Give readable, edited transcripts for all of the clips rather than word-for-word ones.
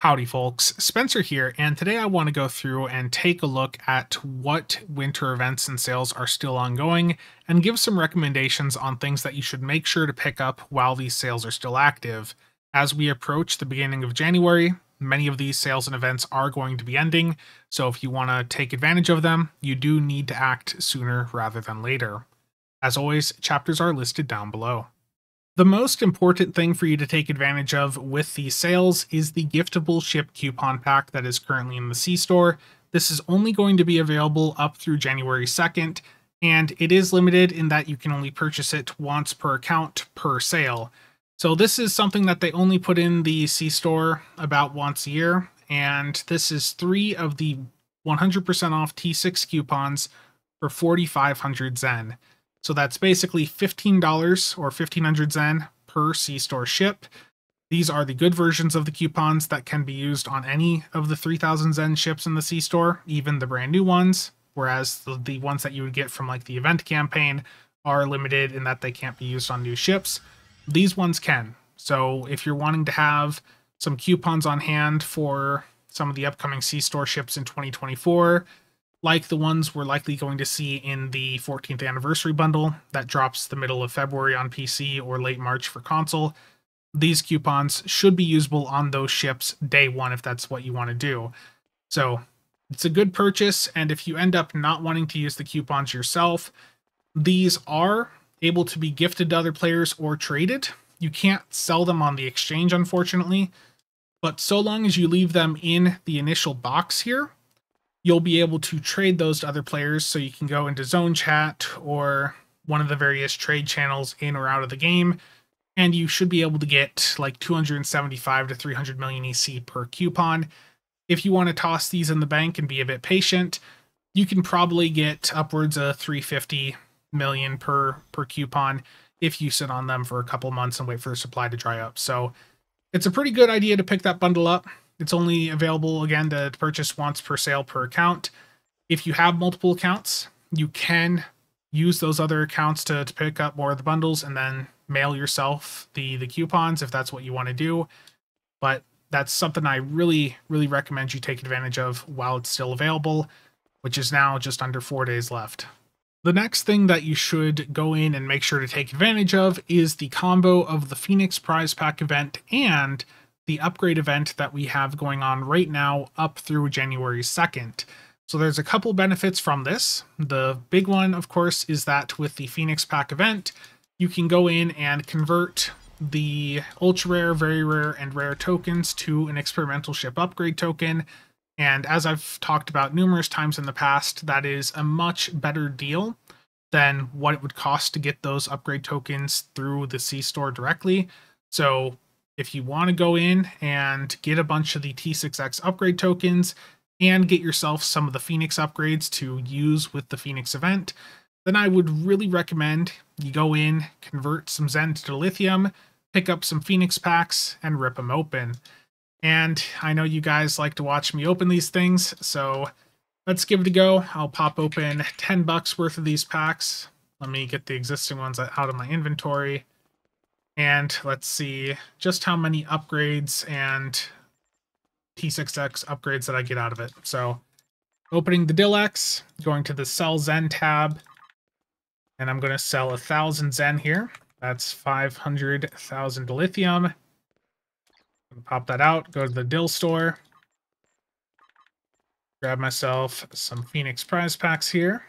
Howdy folks, Spencer here, and today I want to go through and take a look at what winter events and sales are still ongoing and give some recommendations on things that you should make sure to pick up while these sales are still active. As we approach the beginning of January, many of these sales and events are going to be ending, so if you want to take advantage of them, you do need to act sooner rather than later. As always, chapters are listed down below. The most important thing for you to take advantage of with these sales is the giftable ship coupon pack that is currently in the C-Store. This is only going to be available up through January 2nd, and it is limited in that you can only purchase it once per account per sale. So this is something that they only put in the C-Store about once a year, and this is 3 of the 100% off T6 coupons for 4,500 Zen. So that's basically $15 or 1,500 Zen per C-Store ship. These are the good versions of the coupons that can be used on any of the 3,000 Zen ships in the C-Store, even the brand new ones, whereas the ones that you would get from like the event campaign are limited in that they can't be used on new ships. These ones can. So if you're wanting to have some coupons on hand for some of the upcoming C-Store ships in 2024, like the ones we're likely going to see in the 14th anniversary bundle that drops the middle of February on PC or late March for console, these coupons should be usable on those ships day one if that's what you want to do. So it's a good purchase, and if you end up not wanting to use the coupons yourself, these are able to be gifted to other players or traded. You can't sell them on the exchange, unfortunately, but so long as you leave them in the initial box here, you'll be able to trade those to other players, so you can go into zone chat or one of the various trade channels in or out of the game, and you should be able to get like 275 to 300 million EC per coupon. If you want to toss these in the bank and be a bit patient, you can probably get upwards of 350 million per coupon if you sit on them for a couple months and wait for the supply to dry up. So it's a pretty good idea to pick that bundle up. It's only available, again, to purchase once per sale per account. If you have multiple accounts, you can use those other accounts to pick up more of the bundles and then mail yourself the coupons if that's what you want to do. But that's something I really, really recommend you take advantage of while it's still available, which is now just under 4 days left. The next thing that you should go in and make sure to take advantage of is the combo of the Phoenix Prize Pack event and the upgrade event that we have going on right now up through January 2nd. So there's a couple benefits from this. The big one, of course, is that with the Phoenix Pack event, you can go in and convert the ultra rare, very rare, and rare tokens to an experimental ship upgrade token. And as I've talked about numerous times in the past, that is a much better deal than what it would cost to get those upgrade tokens through the C-Store directly. So if you want to go in and get a bunch of the T6X upgrade tokens and get yourself some of the Phoenix upgrades to use with the Phoenix event, then I would really recommend you go in, convert some Zen to Dilithium, pick up some Phoenix packs, and rip them open. And I know you guys like to watch me open these things, so let's give it a go. I'll pop open 10 bucks worth of these packs. Let me get the existing ones out of my inventory. And let's see just how many upgrades and T6X upgrades that I get out of it. So opening the Dilex, going to the Sell Zen tab, and I'm going to sell 1,000 Zen here. That's 500,000 Dilithium. Pop that out, go to the Dill store, grab myself some Phoenix prize packs here.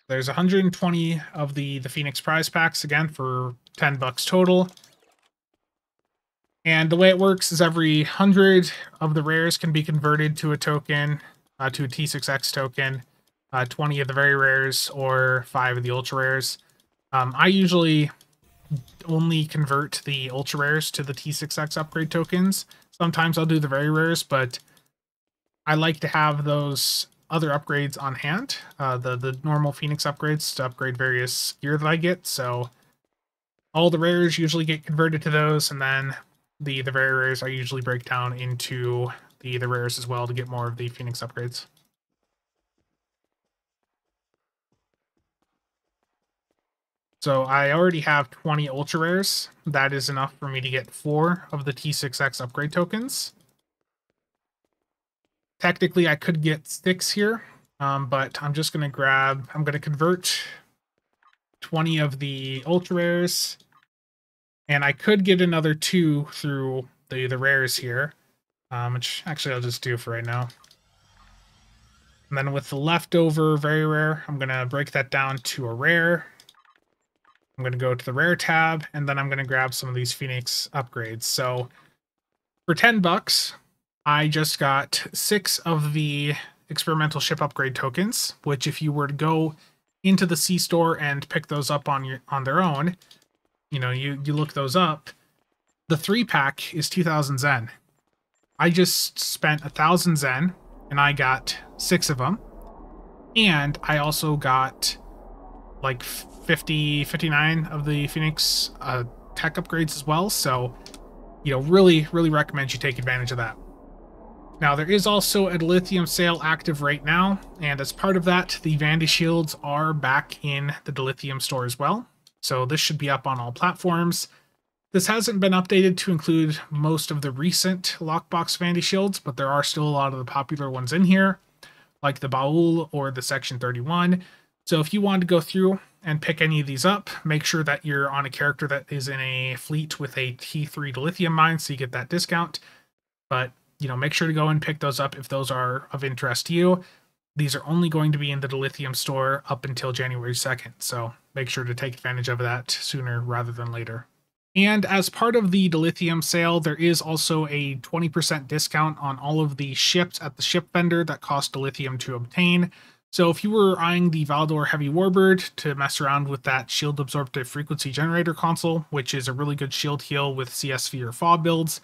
There's 120 of the Phoenix prize packs, again, for 10 bucks total. And the way it works is every 100 of the rares can be converted to a token, to a T6X token, 20 of the very rares, or 5 of the ultra rares. I usually only convert the ultra rares to the T6X upgrade tokens. Sometimes I'll do the very rares, but I like to have those other upgrades on hand, the normal Phoenix upgrades to upgrade various gear that I get. So all the rares usually get converted to those, and then the very rares I usually break down into the rares as well to get more of the Phoenix upgrades. So I already have 20 ultra rares. That is enough for me to get 4 of the T6X upgrade tokens. Technically, I could get 6 here, but I'm just going to I'm going to convert 20 of the ultra rares, and I could get another 2 through the rares here, which actually I'll just do for right now. And then with the leftover very rare, I'm going to break that down to a rare. I'm going to go to the rare tab, and then I'm going to grab some of these Phoenix upgrades. So for 10 bucks, I just got 6 of the experimental ship upgrade tokens, which if you were to go into the C store and pick those up on their own, you know, you look those up, the 3-pack is 2,000 Zen. I just spent 1,000 Zen, and I got 6 of them. And I also got like 59 of the Phoenix tech upgrades as well. So, you know, really recommend you take advantage of that. Now, there is also a Dilithium sale active right now, and as part of that, the Vanity shields are back in the Dilithium store as well. So this should be up on all platforms. This hasn't been updated to include most of the recent lockbox Vanity shields, but there are still a lot of the popular ones in here, like the Baul or the Section 31. So if you want to go through and pick any of these up, make sure that you're on a character that is in a fleet with a T3 Dilithium mine so you get that discount. But, you know, make sure to go and pick those up if those are of interest to you. These are only going to be in the Dilithium store up until January 2nd, so make sure to take advantage of that sooner rather than later. And as part of the Dilithium sale, there is also a 20% discount on all of the ships at the ship vendor that cost Dilithium to obtain. So if you were eyeing the Valdor Heavy Warbird to mess around with that Shield Absorptive Frequency Generator console, which is a really good shield heal with CSV or FAW builds,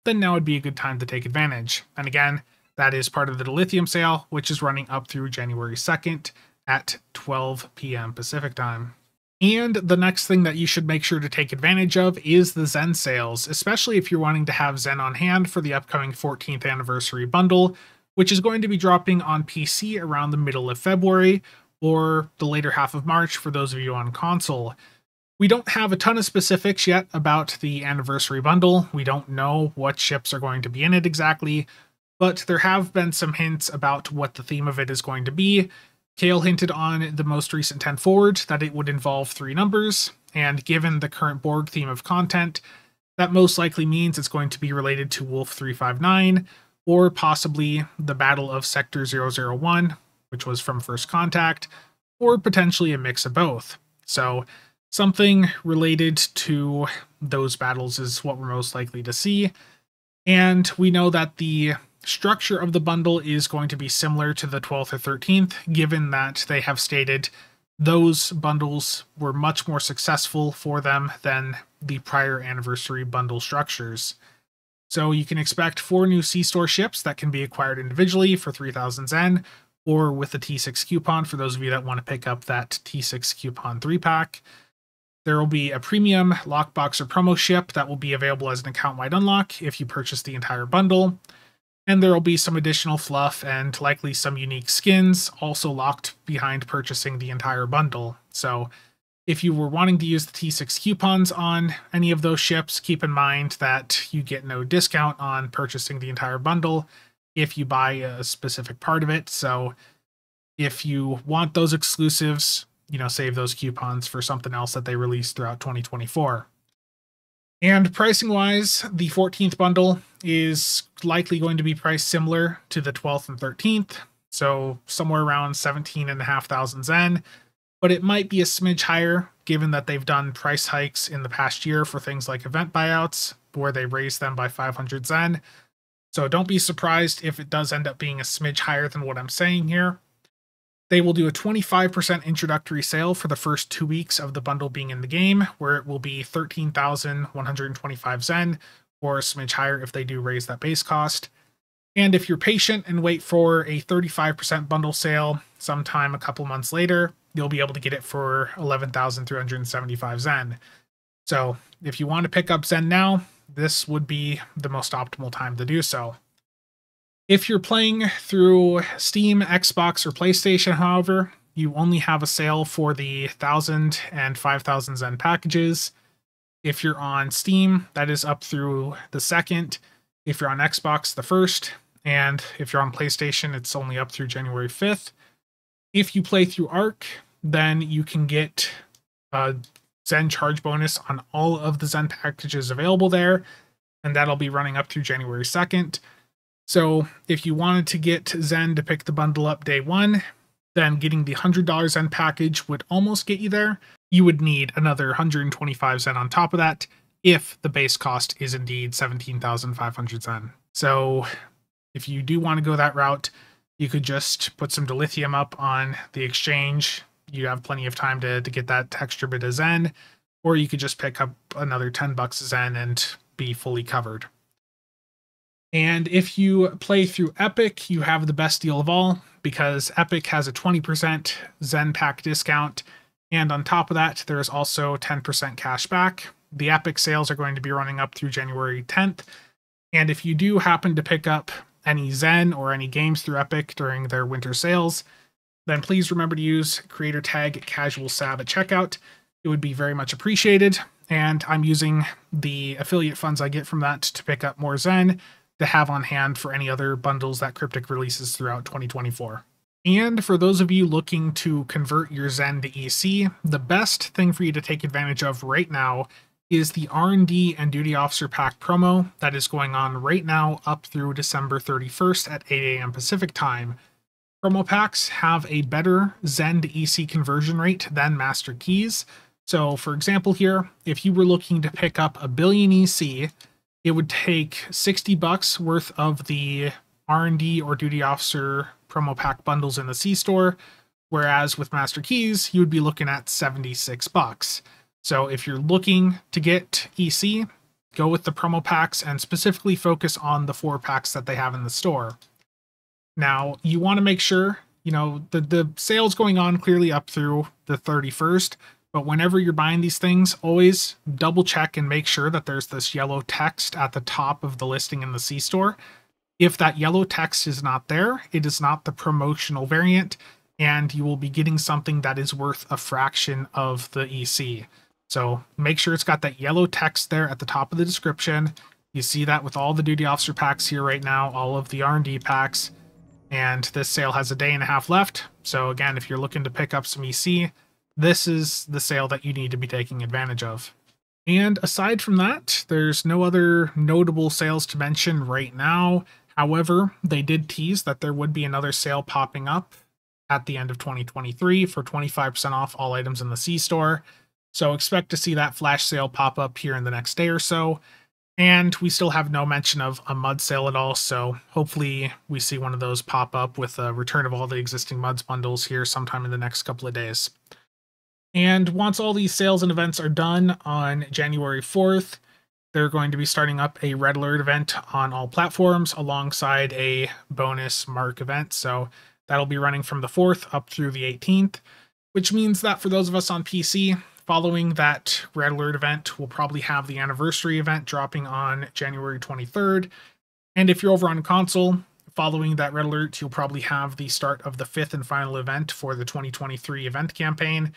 then now would be a good time to take advantage. And again, that is part of the Dilithium sale, which is running up through January 2nd at 12 p.m. Pacific time. And the next thing that you should make sure to take advantage of is the Zen Sales, especially if you're wanting to have Zen on hand for the upcoming 14th anniversary bundle, which is going to be dropping on PC around the middle of February or the later half of March for those of you on console. We don't have a ton of specifics yet about the anniversary bundle. We don't know what ships are going to be in it exactly, but there have been some hints about what the theme of it is going to be. Kale hinted on the most recent 10 forward that it would involve 3 numbers, and given the current Borg theme of content, that most likely means it's going to be related to Wolf 359, or possibly the Battle of Sector 001, which was from First Contact, or potentially a mix of both. So something related to those battles is what we're most likely to see, and we know that the structure of the bundle is going to be similar to the 12th or 13th, given that they have stated those bundles were much more successful for them than the prior anniversary bundle structures. So you can expect 4 new C-Store ships that can be acquired individually for 3,000 Zen, or with the T6 coupon for those of you that want to pick up that T6 coupon 3-pack. There will be a premium lockbox or promo ship that will be available as an account-wide unlock if you purchase the entire bundle. And there will be some additional fluff and likely some unique skins also locked behind purchasing the entire bundle. So if you were wanting to use the T6 coupons on any of those ships, keep in mind that you get no discount on purchasing the entire bundle if you buy a specific part of it. So if you want those exclusives, you know, save those coupons for something else that they release throughout 2024. And pricing-wise, the 14th bundle is likely going to be priced similar to the 12th and 13th, so somewhere around 17,500 Zen, but it might be a smidge higher given that they've done price hikes in the past year for things like event buyouts, where they raised them by 500 Zen. So don't be surprised if it does end up being a smidge higher than what I'm saying here. They will do a 25% introductory sale for the first 2 weeks of the bundle being in the game, where it will be 13,125 Zen, or a smidge higher if they do raise that base cost. And if you're patient and wait for a 35% bundle sale sometime a couple months later, you'll be able to get it for 11,375 Zen. So if you want to pick up Zen now, this would be the most optimal time to do so. If you're playing through Steam, Xbox, or PlayStation, however, you only have a sale for the 1,000 and 5,000 Zen packages. If you're on Steam, that is up through the 2nd. If you're on Xbox, the 1st. And if you're on PlayStation, it's only up through January 5th. If you play through Arc, then you can get a Zen charge bonus on all of the Zen packages available there, and that'll be running up through January 2nd. So if you wanted to get Zen to pick the bundle up day one, then getting the $100 Zen package would almost get you there. You would need another 125 Zen on top of that if the base cost is indeed 17,500 Zen. So if you do want to go that route, you could just put some Dilithium up on the exchange. You have plenty of time to get that extra bit of Zen, or you could just pick up another 10 bucks Zen and be fully covered. And if you play through Epic, you have the best deal of all, because Epic has a 20% Zen pack discount, and on top of that, there's also 10% cash back. The Epic sales are going to be running up through January 10th, and if you do happen to pick up any Zen or any games through Epic during their winter sales, then please remember to use creator tag CasualSab at checkout. It would be very much appreciated, and I'm using the affiliate funds I get from that to pick up more Zen to have on hand for any other bundles that Cryptic releases throughout 2024. And for those of you looking to convert your Zen to EC, the best thing for you to take advantage of right now is the R&D and Duty Officer Pack promo that is going on right now up through December 31st at 8 a.m. Pacific time. Promo packs have a better Zen to EC conversion rate than Master Keys. So for example here, if you were looking to pick up a billion EC, it would take 60 bucks worth of the R&D or Duty Officer promo pack bundles in the C store, whereas with Master Keys, you would be looking at 76 bucks. So if you're looking to get EC, go with the promo packs and specifically focus on the 4 packs that they have in the store. Now, you want to make sure, the sale's going on clearly up through the 31st, but whenever you're buying these things, always double check and make sure that there's this yellow text at the top of the listing in the C store. If that yellow text is not there, it is not the promotional variant, and you will be getting something that is worth a fraction of the EC. So make sure it's got that yellow text there at the top of the description. You see that with all the Duty Officer packs here right now, all of the R&D packs, and this sale has a day and a half left. So again, if you're looking to pick up some EC, this is the sale that you need to be taking advantage of. And aside from that, there's no other notable sales to mention right now. However, they did tease that there would be another sale popping up at the end of 2023 for 25% off all items in the C store. So expect to see that flash sale pop up here in the next day or so. And we still have no mention of a MUD sale at all, so hopefully we see one of those pop up with a return of all the existing MUDs bundles here sometime in the next couple of days. And once all these sales and events are done on January 4th, they're going to be starting up a Red Alert event on all platforms alongside a bonus Mark event. So that'll be running from the 4th up through the 18th, which means that for those of us on PC, following that Red Alert event, we'll probably have the anniversary event dropping on January 23rd. And if you're over on console, following that Red Alert, you'll probably have the start of the 5th and final event for the 2023 event campaign.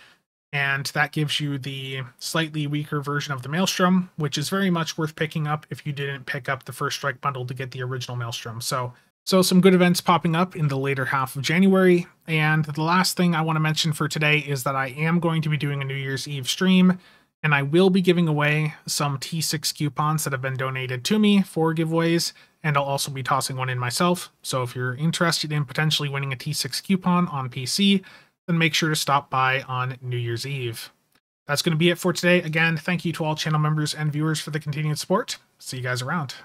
And that gives you the slightly weaker version of the Maelstrom, which is very much worth picking up if you didn't pick up the First Strike bundle to get the original Maelstrom. So some good events popping up in the later half of January. And the last thing I want to mention for today is that I am going to be doing a New Year's Eve stream, and I will be giving away some T6 coupons that have been donated to me for giveaways, and I'll also be tossing one in myself. So if you're interested in potentially winning a T6 coupon on PC, then make sure to stop by on New Year's Eve. That's going to be it for today. Again, thank you to all channel members and viewers for the continued support. See you guys around.